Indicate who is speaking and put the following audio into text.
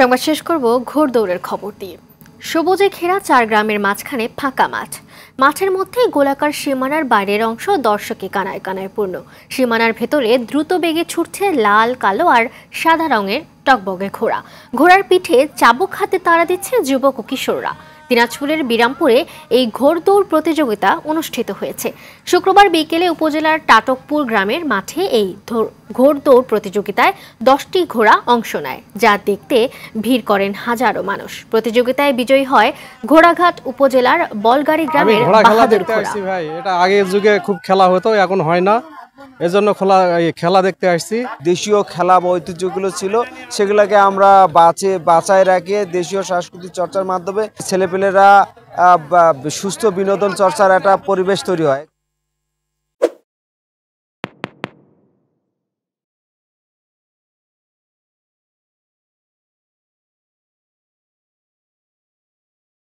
Speaker 1: সংবাদ শেষ করব ঘোড়দৌড়ের খবর দিয়ে। সবুজে ঘেরা 4 গ্রামের মাঝখানে ফাঁকা মাঠ। মাঠের মধ্যে গোলাকার সীমানার বাইরের অংশ দর্শকে কানায় কানায় পূর্ণ। সীমানার ভেতরে দ্রুত বেগে ছুটছে লাল, কালো আর সাদা রঙের টকবগে ঘোড়া। ঘোড়ার পিঠে চাবুক হাতে তাড়া দিচ্ছে যুবক ও কিশোররা। দিনাজপুরের বিরামপুরে এই ঘোড়দৌড় প্রতিযোগিতা অনুষ্ঠিত হয়েছে। শুক্রবার বিকেলে উপজেলার টাটকপুর গ্রামের মাঠে এই ঘোড়দৌড় প্রতিযোগিতায় 10টি ঘোড়া অংশ নেয়, যা দেখতে ভিড় করেন হাজারো মানুষ। প্রতিযোগিতায় বিজয়ী হয় ঘোড়াঘাট উপজেলার বলগাড়ি গ্রামের বাহাদুর ঘোড়া।
Speaker 2: ভাই, এটা আগের যুগে খুব খেলা হতো, এখন হয় না, এজন্য খেলা দেখতে আসছি।
Speaker 3: দেশীয় খেলা বা ঐতিহ্যগুলো ছিল, সেগুলোকে আমরা বাঁচায় রাখে দেশীয় সাংস্কৃতিক চর্চার মাধ্যমে ছেলেপেলেরা সুস্থ বিনোদন চর্চার একটা পরিবেশ তৈরি হয়।